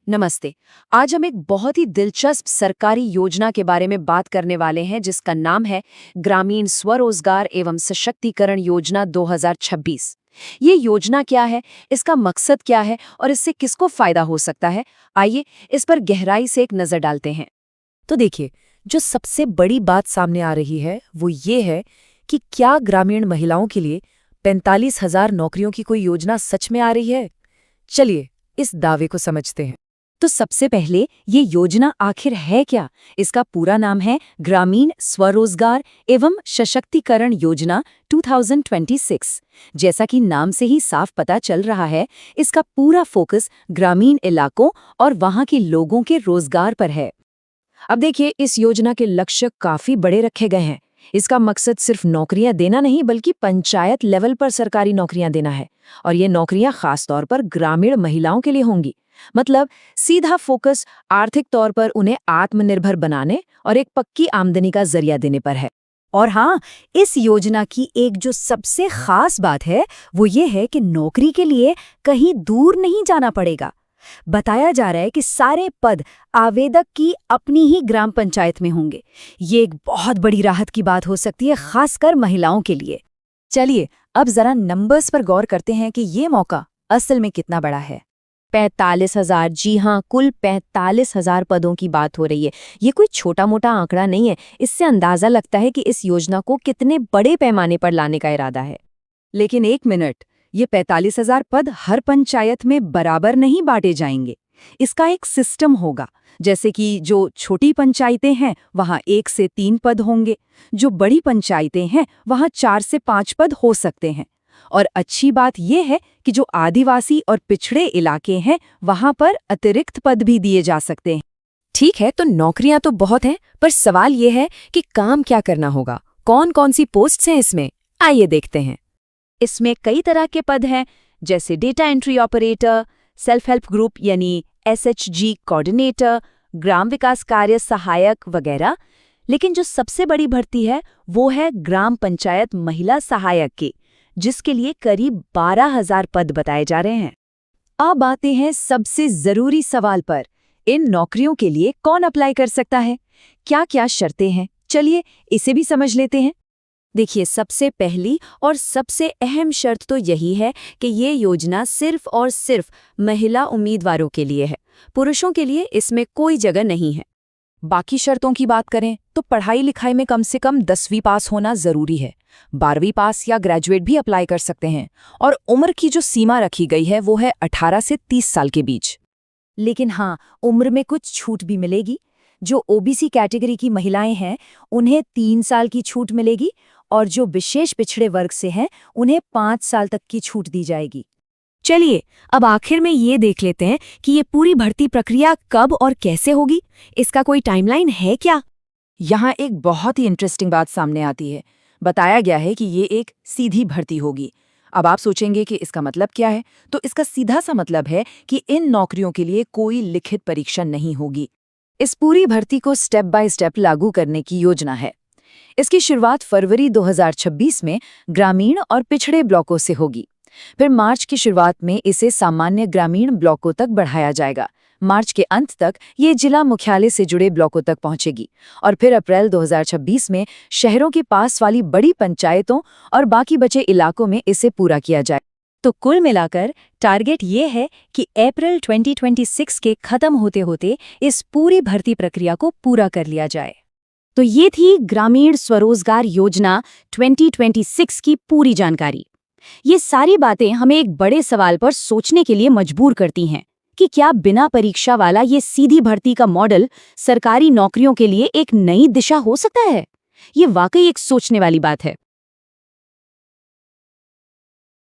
नमस्ते। आज हम एक बहुत ही दिलचस्प सरकारी योजना के बारे में बात करने वाले हैं जिसका नाम है ग्रामीण स्वरोजगार एवं सशक्तिकरण योजना 2026। ये योजना क्या है, इसका मकसद क्या है और इससे किसको फायदा हो सकता है? आइए इस पर गहराई से एक नजर डालते हैं। तो देखिए, जो सबसे बड़ी बात सामने आ रही है वो ये है कि क्या ग्रामीण महिलाओं के लिए 45,000 नौकरियों की कोई योजना सच में आ रही है। चलिए इस दावे को समझते हैं। तो सबसे पहले ये योजना आखिर है क्या? इसका पूरा नाम है ग्रामीण स्वरोजगार एवं सशक्तिकरण योजना 2026। जैसा कि नाम से ही साफ पता चल रहा है, इसका पूरा फोकस ग्रामीण इलाकों और वहां के लोगों के रोजगार पर है। अब देखिए, इस योजना के लक्ष्य काफी बड़े रखे गए हैं। इसका मकसद सिर्फ नौकरियां देना नहीं बल्कि पंचायत लेवल पर सरकारी नौकरियां देना है। और ये नौकरियां खास तौर पर ग्रामीण महिलाओं के लिए होंगी। मतलब सीधा फोकस आर्थिक तौर पर उन्हें आत्मनिर्भर बनाने और एक पक्की आमदनी का जरिया देने पर है। और हाँ, इस योजना की एक जो सबसे खास बात है वो ये है कि नौकरी के लिए कहीं दूर नहीं जाना पड़ेगा। बताया जा रहा है कि सारे पद आवेदक की अपनी ही ग्राम पंचायत में होंगे। ये एक बहुत बड़ी राहत की बात हो सकती है, खासकर महिलाओं के लिए। चलिए अब जरा नंबर्स पर गौर करते हैं कि ये मौका असल में कितना बड़ा है। 45,000, जी हाँ, कुल 45,000 पदों की बात हो रही है। ये कोई छोटा मोटा आंकड़ा नहीं है। इससे अंदाजा लगता है कि इस योजना को कितने बड़े पैमाने पर लाने का इरादा है। लेकिन एक मिनट, ये 45,000 पद हर पंचायत में बराबर नहीं बांटे जाएंगे। इसका एक सिस्टम होगा। जैसे कि जो छोटी पंचायतें हैं वहां 1 से 3 पद होंगे, जो बड़ी पंचायतें हैं वहां 4 से 5 पद हो सकते हैं। और अच्छी बात यह है कि जो आदिवासी और पिछड़े इलाके हैं वहां पर अतिरिक्त पद भी दिए जा सकते हैं। ठीक है, तो नौकरियां तो बहुत हैं, पर सवाल ये है कि काम क्या करना होगा, कौन कौन सी पोस्ट्स हैं इसमें। आइए देखते हैं। इसमें कई तरह के पद हैं, जैसे data entry operator, self help group यानी SHG कोऑर्डिनेटर, ग्राम विकास कार्य सहायक वगैरह। लेकिन जो सबसे बड़ी भर्ती है वो है ग्राम पंचायत महिला सहायक की, जिसके लिए करीब 12,000 पद बताए जा रहे हैं। अब आते हैं सबसे जरूरी सवाल पर। इन नौकरियों के लिए कौन अप्लाई कर सकता है, क्या क्या शर्तें हैं? चलिए इसे भी समझ लेते हैं। देखिए, सबसे पहली और सबसे अहम शर्त तो यही है कि ये योजना सिर्फ और सिर्फ महिला उम्मीदवारों के लिए है। पुरुषों के लिए इसमें कोई जगह नहीं है। बाकी शर्तों की बात करें तो पढ़ाई लिखाई में कम से कम 10वीं पास होना जरूरी है। 12वीं पास या ग्रेजुएट भी अप्लाई कर सकते हैं। और उम्र की जो सीमा रखी गई है वो है 18 से 30 साल के बीच। लेकिन हाँ, उम्र में कुछ छूट भी मिलेगी। जो OBC कैटेगरी की महिलाएं हैं उन्हें 3 साल की छूट मिलेगी और जो विशेष पिछड़े वर्ग से हैं उन्हें 5 साल तक की छूट दी जाएगी। चलिए अब आखिर में ये देख लेते हैं कि ये पूरी भर्ती प्रक्रिया कब और कैसे होगी। इसका कोई टाइमलाइन है क्या? यहाँ एक बहुत ही इंटरेस्टिंग बात सामने आती है। बताया गया है कि ये एक सीधी भर्ती होगी। अब आप सोचेंगे कि इसका मतलब क्या है, तो इसका सीधा सा मतलब है कि इन नौकरियों के लिए कोई लिखित परीक्षा नहीं होगी। इस पूरी भर्ती को स्टेप बाय स्टेप लागू करने की योजना है। इसकी शुरुआत फरवरी 2026 में ग्रामीण और पिछड़े ब्लॉकों से होगी। फिर मार्च की शुरुआत में इसे सामान्य ग्रामीण ब्लॉकों तक बढ़ाया जाएगा। मार्च के अंत तक ये जिला मुख्यालय से जुड़े ब्लॉकों तक पहुंचेगी और फिर अप्रैल 2026 में शहरों के पास वाली बड़ी पंचायतों और बाकी बचे इलाकों में इसे पूरा किया जाए। तो कुल मिलाकर टारगेट ये है कि अप्रैल 2026 के खत्म होते होते इस पूरी भर्ती प्रक्रिया को पूरा कर लिया जाए। तो ये थी ग्रामीण स्वरोजगार योजना 2026 की पूरी जानकारी। ये सारी बातें हमें एक बड़े सवाल पर सोचने के लिए मजबूर करती हैं कि क्या बिना परीक्षा वाला ये सीधी भर्ती का मॉडल सरकारी नौकरियों के लिए एक नई दिशा हो सकता है। ये वाकई एक सोचने वाली बात है।